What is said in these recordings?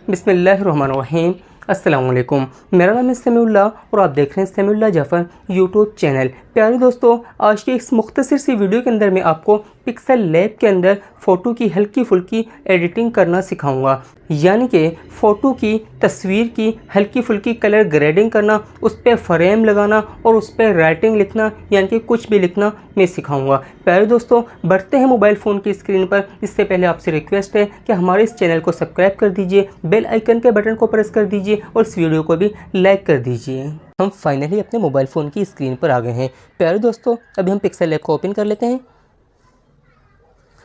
बिस्मिल्लाहिर्रहमानिर्रहीम। अस्सलाम वालेकुम। मेरा नाम है समीउल्लाह और आप देख रहे हैं समीउल्लाह जाफ़र यूट्यूब चैनल। प्यारे दोस्तों, आज की इस मुख्तसर सी वीडियो के अंदर मैं आपको पिक्सल लैब के अंदर फ़ोटो की हल्की फुल्की एडिटिंग करना सिखाऊंगा। यानी कि फ़ोटो की तस्वीर की हल्की फुल्की कलर ग्रेडिंग करना, उस पर फ्रेम लगाना और उस पर राइटिंग लिखना, यानी कि कुछ भी लिखना मैं सिखाऊंगा। प्यारे दोस्तों, बढ़ते हैं मोबाइल फ़ोन की स्क्रीन पर। इससे पहले आपसे रिक्वेस्ट है कि हमारे इस चैनल को सब्सक्राइब कर दीजिए, बेल आइकन के बटन को प्रेस कर दीजिए और इस वीडियो को भी लाइक कर दीजिए। हम फाइनली अपने मोबाइल फ़ोन की स्क्रीन पर आ गए हैं। प्यारे दोस्तों, अभी हम पिक्सल लैब को ओपन कर लेते हैं।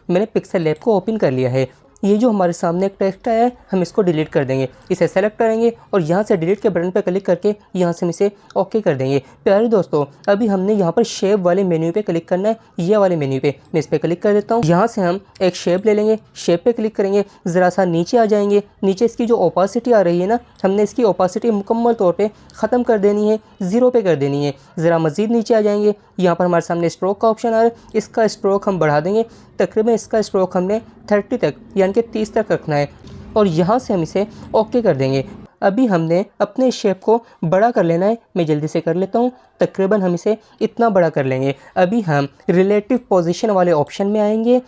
मैंने पिक्सल लैब को ओपन कर लिया है। ये जो हमारे सामने एक टेक्स्ट आया है, हम इसको डिलीट कर देंगे। इसे सेलेक्ट करेंगे और यहाँ से डिलीट के बटन पर क्लिक करके यहाँ से हम इसे ओके कर देंगे। प्यारे दोस्तों, अभी हमने यहाँ पर शेप वाले मेन्यू पे क्लिक करना है, ये वाले मेन्यू पे। मैं इस पर क्लिक कर देता हूँ। यहाँ से हम एक शेप ले लेंगे, शेप पे क्लिक करेंगे, ज़रा सा नीचे आ जाएंगे। नीचे इसकी जो ओपासिटी आ रही है ना, हमने इसकी ओपासिटी मुकम्मल तौर पर ख़त्म कर देनी है, 0 पे कर देनी है। ज़रा मज़ीद नीचे आ जाएंगे। यहाँ पर हमारे सामने स्ट्रोक का ऑप्शन आ रहा है, इसका स्ट्रोक हम बढ़ा देंगे। तकरीबन इसका स्ट्रोक हमने 30 तक यानी कि 30 तक रखना है और यहाँ से हम इसे ओके कर देंगे। अभी हमने अपने शेप को बड़ा कर लेना है। मैं जल्दी से कर लेता हूँ। तकरीबन हम इसे इतना बड़ा कर लेंगे। अभी हम रिलेटिव पोजीशन वाले ऑप्शन में आएंगे,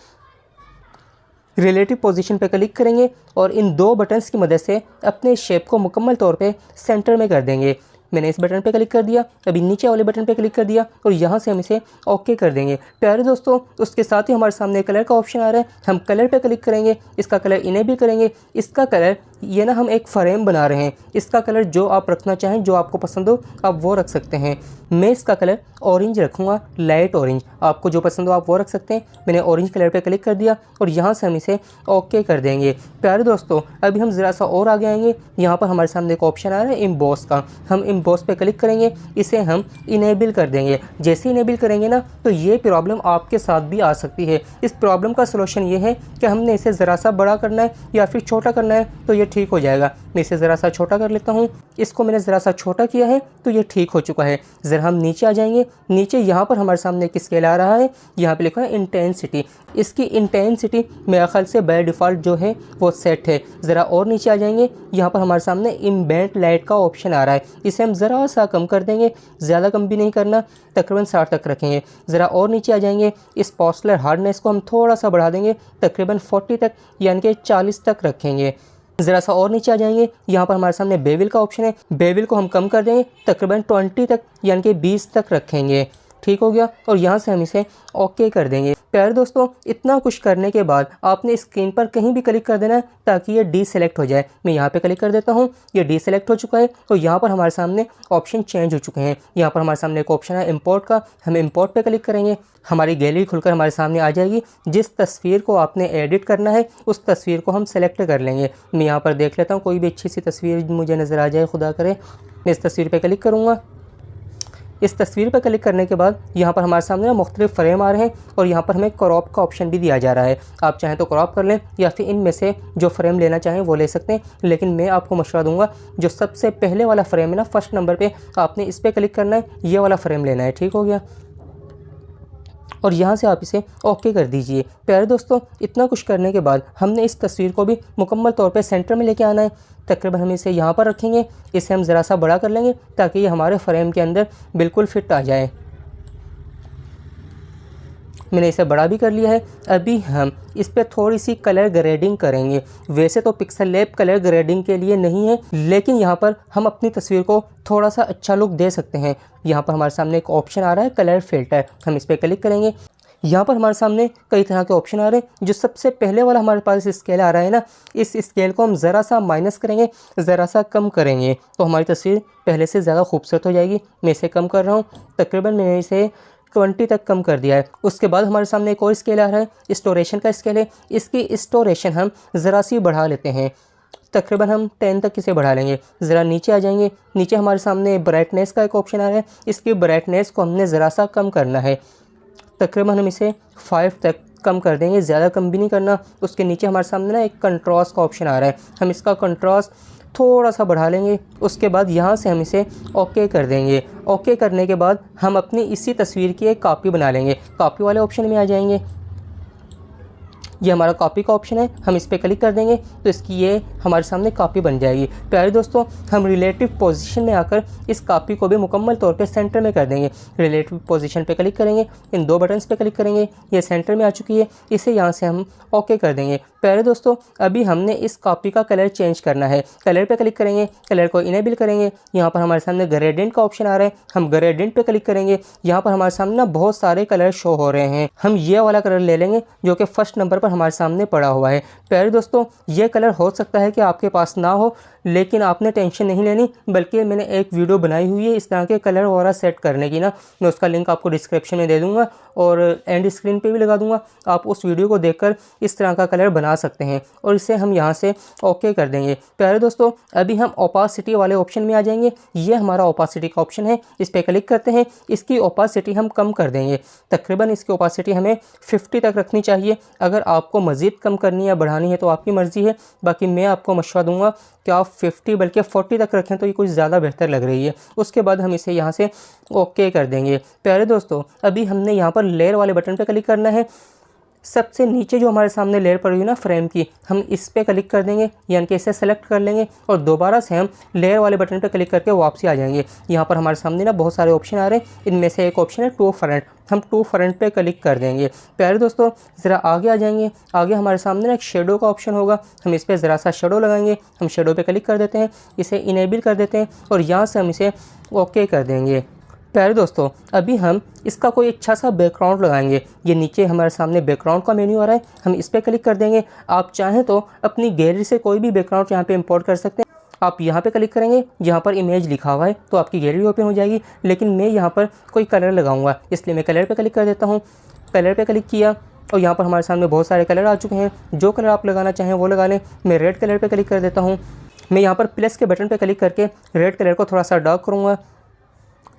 रिलेटिव पोजीशन पर क्लिक करेंगे और इन 2 बटन्स की मदद से अपने शेप को मुकम्मल तौर पे सेंटर में कर देंगे। मैंने इस बटन पे क्लिक कर दिया, अभी नीचे वाले बटन पे क्लिक कर दिया और यहाँ से हम इसे ओके कर देंगे। प्यारे दोस्तों, उसके साथ ही हमारे सामने कलर का ऑप्शन आ रहा है, हम कलर पे क्लिक करेंगे, इसका कलर इनेबल करेंगे। इसका कलर ये ना हम एक फ्रेम बना रहे हैं, इसका कलर जो आप रखना चाहें, जो आपको पसंद हो आप वो रख सकते हैं। मैं इसका कलर ऑरेंज रखूँगा, लाइट ऑरेंज। आपको जो पसंद हो आप वो रख सकते हैं। मैंने ऑरेंज कलर पे क्लिक कर दिया और यहाँ से हम इसे ओके कर देंगे। प्यारे दोस्तों, अभी हम ज़रा सा और आगे आएंगे। यहाँ पर हमारे सामने एक ऑप्शन आ रहा है एम्बॉस का, हम एम्बॉस पे क्लिक करेंगे, इसे हम इनेबल कर देंगे। जैसे इनेबल करेंगे ना, तो ये प्रॉब्लम आपके साथ भी आ सकती है। इस प्रॉब्लम का सलूशन ये है कि हमने इसे ज़रा सा बड़ा करना है या फिर छोटा करना है, तो ये ठीक हो जाएगा। मैं इसे ज़रा सा छोटा कर लेता हूँ। इसको मैंने ज़रा सा छोटा किया है तो ये ठीक हो चुका है। ज़रा हम नीचे आ जाएंगे। नीचे यहाँ पर हमारे सामने एक स्केल आ रहा है, यहाँ पे लिखा है इंटेंसिटी। इसकी इंटेंसिटी मेरे ख्याल से बाय डिफ़ॉल्ट जो है वो सेट है। ज़रा और नीचे आ जाएंगे, यहाँ पर हमारे सामने एम्बिएंट लाइट का ऑप्शन आ रहा है, इसे हम ज़रा सा कम कर देंगे, ज़्यादा कम भी नहीं करना, तकरीबन 60 तक रखेंगे। ज़रा और नीचे आ जाएंगे, इस पॉस्लर हार्डनेस को हम थोड़ा सा बढ़ा देंगे, तकरीबन 40 तक यानी कि 40 तक रखेंगे। ज़रा सा और नीचे आ जाएंगे, यहाँ पर हमारे सामने बेविल का ऑप्शन है, बेविल को हम कम कर देंगे, तकरीबन 20 तक यानी कि 20 तक रखेंगे। ठीक हो गया और यहाँ से हम इसे ओके कर देंगे। प्यारे दोस्तों, इतना कुछ करने के बाद आपने स्क्रीन पर कहीं भी क्लिक कर देना है ताकि ये डीसेलेक्ट हो जाए। मैं यहाँ पे क्लिक कर देता हूँ, ये डीसेलेक्ट हो चुका है। तो यहाँ पर हमारे सामने ऑप्शन चेंज हो चुके हैं। यहाँ पर हमारे सामने एक ऑप्शन है इंपोर्ट का, हम इंपोर्ट पे क्लिक करेंगे, हमारी गैलरी खुलकर हमारे सामने आ जाएगी। जिस तस्वीर को आपने एडिट करना है उस तस्वीर को हम सेलेक्ट कर लेंगे। मैं यहाँ पर देख लेता हूँ, कोई भी अच्छी सी तस्वीर मुझे नज़र आ जाए, खुदा करे। मैं इस तस्वीर पर क्लिक करूँगा। इस तस्वीर पर क्लिक करने के बाद यहाँ पर हमारे सामने मुख्तलिफ फ्रेम आ रहे हैं और यहाँ पर हमें क्रॉप का ऑप्शन भी दिया जा रहा है। आप चाहें तो क्रॉप कर लें या फिर इनमें से जो फ्रेम लेना चाहें वो ले सकते हैं, लेकिन मैं आपको मशवरा दूंगा जो सबसे पहले वाला फ्रेम है ना, फर्स्ट नंबर पे आपने इस पर क्लिक करना है, ये वाला फ्रेम लेना है। ठीक हो गया और यहाँ से आप इसे ओके कर दीजिए। प्यारे दोस्तों, इतना कुछ करने के बाद हमने इस तस्वीर को भी मुकम्मल तौर पे सेंटर में लेके आना है। तकरीबन हम इसे यहाँ पर रखेंगे, इसे हम ज़रा सा बड़ा कर लेंगे ताकि ये हमारे फ्रेम के अंदर बिल्कुल फिट आ जाए। मैंने इसे बड़ा भी कर लिया है। अभी हम इस पर थोड़ी सी कलर ग्रेडिंग करेंगे। वैसे तो पिक्सल लैब कलर ग्रेडिंग के लिए नहीं है, लेकिन यहाँ पर हम अपनी तस्वीर को थोड़ा सा अच्छा लुक दे सकते हैं। यहाँ पर हमारे सामने एक ऑप्शन आ रहा है कलर फिल्टर, हम इस पर क्लिक करेंगे। यहाँ पर हमारे सामने कई तरह के ऑप्शन आ रहे हैं। जो सबसे पहले वाला हमारे पास स्केल आ रहा है ना, इस स्केल को हम ज़रा सा माइनस करेंगे, ज़रा सा कम करेंगे तो हमारी तस्वीर पहले से ज़्यादा खूबसूरत हो जाएगी। मैं इसे कम कर रहा हूँ, तकरीबन मैंने इसे 20 तक कम कर दिया है। उसके बाद हमारे सामने एक और स्केल आ रहा है, स्टोरेशन का स्केल है। इसकी स्टोरेशन हम ज़रा सी बढ़ा लेते हैं, तकरीबन हम 10 तक इसे बढ़ा लेंगे। ज़रा नीचे आ जाएंगे, नीचे हमारे सामने ब्राइटनेस का एक ऑप्शन आ रहा है, इसकी ब्राइटनेस को हमने ज़रा सा कम करना है, तकरीबन हम इसे 5 तक कम कर देंगे, ज़्यादा कम भी नहीं करना। उसके नीचे हमारे सामने ना एक कंट्रास्ट का ऑप्शन आ रहा है, हम इसका कंट्रास्ट थोड़ा सा बढ़ा लेंगे। उसके बाद यहाँ से हम इसे ओके कर देंगे। ओके करने के बाद हम अपनी इसी तस्वीर की एक कॉपी बना लेंगे। कॉपी वाले ऑप्शन में आ जाएंगे, ये हमारा कॉपी का ऑप्शन है, हम इस पर क्लिक कर देंगे तो इसकी ये हमारे सामने कॉपी बन जाएगी। प्यारे दोस्तों, हम रिलेटिव पोजीशन में आकर इस कॉपी को भी मुकम्मल तौर पे सेंटर में कर देंगे। रिलेटिव पोजीशन पे क्लिक करेंगे, इन दो बटन्स पे क्लिक करेंगे, ये सेंटर में आ चुकी है, इसे यहाँ से हम ओके कर देंगे। प्यारे दोस्तों, अभी हमने इस कॉपी का कलर चेंज करना है। कलर पे क्लिक करेंगे, कलर को इनेबल करेंगे, यहाँ पर हमारे सामने ग्रेडियंट का ऑप्शन आ रहा है, हम ग्रेडियंट पे क्लिक करेंगे। यहाँ पर हमारे सामने ना बहुत सारे कलर शो हो रहे हैं, हम ये वाला कलर ले लेंगे जो कि फर्स्ट नंबर पर हमारे सामने पड़ा हुआ है। प्यारे दोस्तों, ये कलर हो सकता है कि आपके पास ना हो, लेकिन आपने टेंशन नहीं लेनी, बल्कि मैंने एक वीडियो बनाई हुई है इस तरह के कलर वगैरह सेट करने की ना, मैं उसका लिंक आपको डिस्क्रिप्शन में दे दूंगा और एंड स्क्रीन पे भी लगा दूंगा। आप उस वीडियो को देखकर इस तरह का कलर बना सकते हैं और इसे हम यहाँ से ओके कर देंगे। प्यारे दोस्तों, अभी हम ओपासिटी वाले ऑप्शन में आ जाएंगे। ये हमारा ओपासिटी का ऑप्शन है, इस पर क्लिक करते हैं। इसकी ओपासिटी हम कम कर देंगे, तकरीबन इसकी ओपासिटी हमें 50 तक रखनी चाहिए। अगर आपको मज़ीद कम करनी या बढ़ानी है तो आपकी मर्ज़ी है, बाकी मैं आपको मशवरा दूंगा कि आप 50 बल्कि 40 तक रखें तो ये कुछ ज़्यादा बेहतर लग रही है। उसके बाद हम इसे यहाँ से ओके कर देंगे। प्यारे दोस्तों, अभी हमने यहाँ पर लेयर वाले बटन पर क्लिक करना है। सबसे नीचे जो हमारे सामने लेयर पड़ी हुई ना फ्रेम की, हम इस पे क्लिक कर देंगे, यानी कि इसे सेलेक्ट कर लेंगे और दोबारा से हम लेयर वाले बटन पे क्लिक करके वापसी आ जाएंगे। यहाँ पर हमारे सामने ना बहुत सारे ऑप्शन आ रहे हैं, इनमें से एक ऑप्शन है टू फ्रंट, हम टू फ्रंट पे क्लिक कर देंगे। प्यारे दोस्तों, ज़रा आगे आ जाएंगे। आगे हमारे सामने ना एक शेडो का ऑप्शन होगा, हम इस पर ज़रा सा शेडो लगाएंगे, हम शेडो पे क्लिक कर देते हैं, इसे इनेबल कर देते हैं और यहाँ से हम इसे ओके कर देंगे। प्यारे दोस्तों, अभी हम इसका कोई अच्छा सा बैकग्राउंड लगाएंगे। ये नीचे हमारे सामने बैकग्राउंड का मेन्यू आ रहा है, हम इस पर क्लिक कर देंगे। आप चाहें तो अपनी गैलरी से कोई भी बैकग्राउंड यहाँ पे इंपोर्ट कर सकते हैं। आप यहाँ पे क्लिक करेंगे, यहाँ पर इमेज लिखा हुआ है तो आपकी गैलरी ओपन हो जाएगी, लेकिन मैं यहाँ पर कोई कलर लगाऊंगा, इसलिए मैं कलर पे क्लिक कर देता हूँ। कलर पे क्लिक किया और यहाँ पर हमारे सामने बहुत सारे कलर आ चुके हैं, जो कलर आप लगाना चाहें वो लगा लें। मैं रेड कलर पे क्लिक कर देता हूँ। मैं यहाँ पर प्लस के बटन पे क्लिक करके रेड कलर को थोड़ा सा डार्क करूँगा,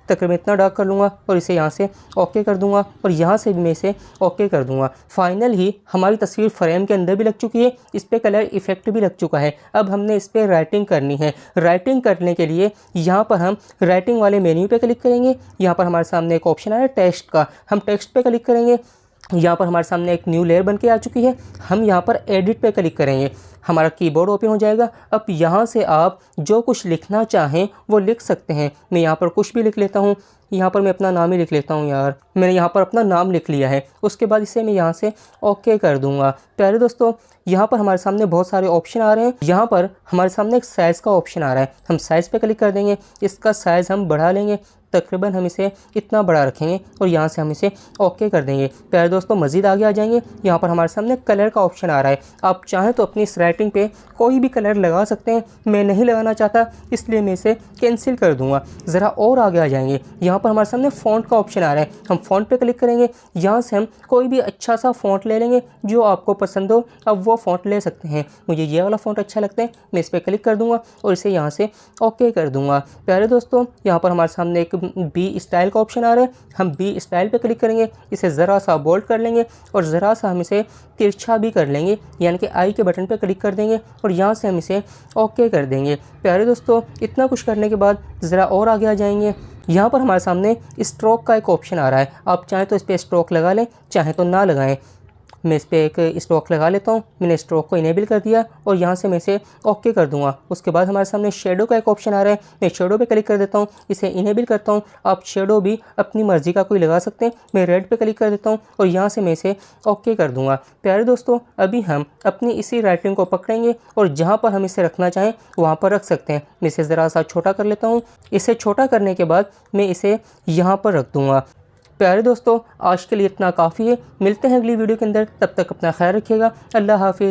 तकरीबन इतना डार्क कर लूँगा और इसे यहाँ से ओके कर दूँगा और यहाँ से भी मैं इसे ओके कर दूँगा। फाइनल ही हमारी तस्वीर फ्रेम के अंदर भी लग चुकी है, इस पर कलर इफेक्ट भी लग चुका है। अब हमने इस पर राइटिंग करनी है। राइटिंग करने के लिए यहाँ पर हम राइटिंग वाले मेन्यू पे क्लिक करेंगे। यहाँ पर हमारे सामने एक ऑप्शन आ रहा है टेक्स्ट का, हम टेक्स्ट पे क्लिक करेंगे। यहाँ पर हमारे सामने एक न्यू लेयर बन के आ चुकी है, हम यहाँ पर एडिट पे क्लिक करेंगे, हमारा कीबोर्ड ओपन हो जाएगा। अब यहाँ से आप जो कुछ लिखना चाहें वो लिख सकते हैं। मैं यहाँ पर कुछ भी लिख लेता हूँ, यहाँ पर मैं अपना नाम ही लिख लेता हूँ यार, मैंने यहाँ पर अपना नाम लिख लिया है। उसके बाद इसे मैं यहाँ से ओके कर दूँगा। प्यारे दोस्तों, यहाँ पर हमारे सामने बहुत सारे ऑप्शन आ रहे हैं। यहाँ पर हमारे सामने एक साइज़ का ऑप्शन आ रहा है, हम साइज़ पे क्लिक कर देंगे। इसका साइज़ हम बढ़ा लेंगे, तकरीबन हम इसे इतना बड़ा रखेंगे और यहाँ से हम इसे ओके कर देंगे। प्यारे दोस्तों, मज़ीद आगे आ जाएंगे। यहाँ पर हमारे सामने कलर का ऑप्शन आ रहा है, आप चाहें तो अपनी इस राइटिंग पे कोई भी कलर लगा सकते हैं। मैं नहीं लगाना चाहता, इसलिए मैं इसे कैंसिल कर दूंगा। ज़रा और आगे आ जाएंगे, यहाँ पर हमारे सामने फ़ॉन्ट का ऑप्शन आ रहा है, हम फ़ॉन्ट पे क्लिक करेंगे। यहाँ से हम कोई भी अच्छा सा फ़ॉन्ट ले लेंगे जो आपको पसंद हो, अब वो फ़ॉन्ट ले सकते हैं। मुझे ये वाला फ़ॉन्ट अच्छा लगता है, मैं इस पर क्लिक कर दूँगा और इसे यहाँ से ओके कर दूँगा। प्यारे दोस्तों, यहाँ पर हमारे सामने एक बी स्टाइल का ऑप्शन आ रहा है, हम बी स्टाइल पे क्लिक करेंगे, इसे ज़रा सा बोल्ड कर लेंगे और ज़रा सा हम इसे तिरछा भी कर लेंगे, यानी कि आई के बटन पे क्लिक कर देंगे और यहाँ से हम इसे ओके कर देंगे। प्यारे दोस्तों, इतना कुछ करने के बाद ज़रा और आगे आ जाएंगे। यहाँ पर हमारे सामने स्ट्रोक का एक ऑप्शन आ रहा है, आप चाहें तो इस पर स्ट्रोक लगा लें, चाहें तो ना लगाएं। मैं इस पर एक स्ट्रोक लगा लेता हूँ, मैंने स्ट्रोक को इनेबल कर दिया और यहाँ से मैं इसे ओके कर दूंगा। उसके बाद हमारे सामने शेडो का एक ऑप्शन आ रहा है, मैं शेडो पे क्लिक कर देता हूँ, इसे इनेबल करता हूँ। आप शेडो भी अपनी मर्ज़ी का कोई लगा सकते हैं, मैं रेड पे क्लिक कर देता हूँ और यहाँ से मैं इसे ओके कर दूँगा। प्यारे दोस्तों, अभी हम अपनी इसी राइटिंग को पकड़ेंगे और जहाँ पर हम इसे रखना चाहें वहाँ पर रख सकते हैं। मैं इसे ज़रा सा छोटा कर लेता हूँ, इसे छोटा करने के बाद मैं इसे यहाँ पर रख दूँगा। प्यारे दोस्तों, आज के लिए इतना काफ़ी है, मिलते हैं अगली वीडियो के अंदर, तब तक अपना ख्याल रखिएगा। अल्लाह हाफिज़।